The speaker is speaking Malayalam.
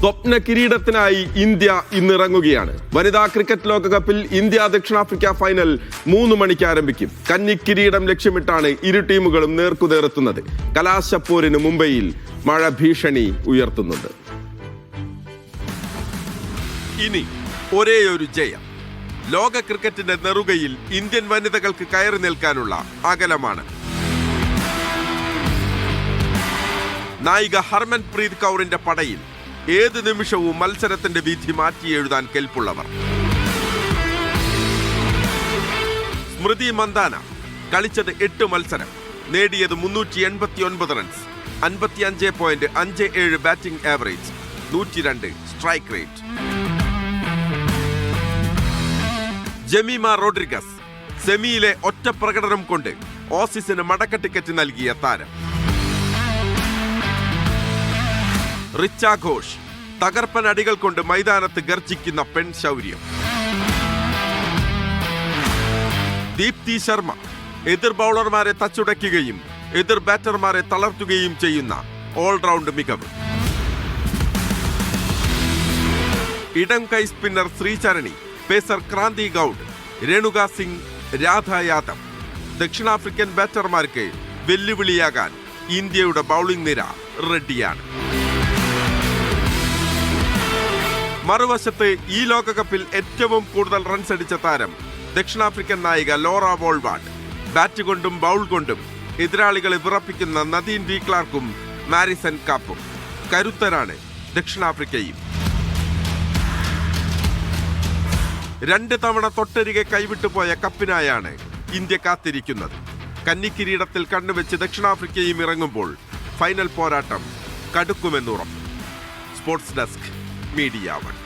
സ്വപ്ന കിരീടത്തിനായി ഇന്ത്യ ഇന്നിറങ്ങുകയാണ്. വനിതാ ക്രിക്കറ്റ് ലോകകപ്പിൽ ഇന്ത്യ ദക്ഷിണാഫ്രിക്ക ഫൈനൽ 3 മണിക്ക് ആരംഭിക്കും. കന്നി കിരീടം ലക്ഷ്യമിട്ടാണ് ഇരു ടീമുകളും നേർക്കുനേർത്തുന്നത്. കലാശപ്പോരിന് മുംബൈയിൽ മഴ ഭീഷണി ഉയർത്തുന്നുണ്ട്. ഇനി ഒരേയൊരു ജയം. ലോക ക്രിക്കറ്റിന്റെ നെറുകയിൽ ഇന്ത്യൻ വനിതകൾക്ക് കയറി നിൽക്കാനുള്ള അകലമാണ്. നായിക ഹർമൻപ്രീത് കൗറിന്റെ പടയിൽ ഏത് നിമിഷവും മത്സരത്തിന്റെ വിധി മാറ്റി എഴുതാൻ കെൽപ്പുള്ളവർ. സ്മൃതി മന്ദാന കളിച്ചത് 8 മത്സരം, നേടിയത് 389 runs, 55.57 batting average, 102 strike rate. Jemimah Rodrigues സെമിയിലെ ഒറ്റ പ്രകടനം കൊണ്ട് ഓസീസിന് മടക്ക ടിക്കറ്റ് നൽകിയ താരം. റിച്ച ഘോഷ് തകർപ്പൻ അടികൾ കൊണ്ട് മൈതാനത്ത് ഗർജിക്കുന്ന പെൺ ശൗര്യം. ദീപ്തി ശർമ്മ എതിർ ബൗളർമാരെ തച്ചുടയ്ക്കുകയും എതിർ ബാറ്റർമാരെ തളർത്തുകയും ചെയ്യുന്ന ഓൾറൗണ്ട് മികവ്. ഇടം കൈ സ്പിന്നർ ശ്രീചരണി, പേസർ ക്രാന്തി ഗൌഡ്, രേണുക സിംഗ്, രാധ യാദവ്. ദക്ഷിണാഫ്രിക്കൻ ബാറ്റർമാർക്ക് വെല്ലുവിളിയാകാൻ ഇന്ത്യയുടെ ബൗളിംഗ് നിര റെഡിയാണ്. മറുവശത്ത് ഈ ലോകകപ്പിൽ ഏറ്റവും കൂടുതൽ റൺസ് അടിച്ച താരം ദക്ഷിണാഫ്രിക്കൻ നായിക ലോറ വോൾവാർഡ്. ബാറ്റ് കൊണ്ടും ബൗൾ കൊണ്ടും എതിരാളികളെ വിറപ്പിക്കുന്ന നദീൻ ഡി ക്ലാർക്കും മാരിസൺ കാപ്പും. കരുത്തരാണ് ദക്ഷിണാഫ്രിക്കയും. 2 തവണ തൊട്ടരികെ കൈവിട്ടുപോയ കപ്പിനായാണ് ഇന്ത്യ കാത്തിരിക്കുന്നത്. കന്നിക്കിരീടത്തിൽ കണ്ണുവെച്ച് ദക്ഷിണാഫ്രിക്കയും ഇറങ്ങുമ്പോൾ ഫൈനൽ പോരാട്ടം കടുക്കുമെന്നുറപ്പ്. Sports desk, media 1.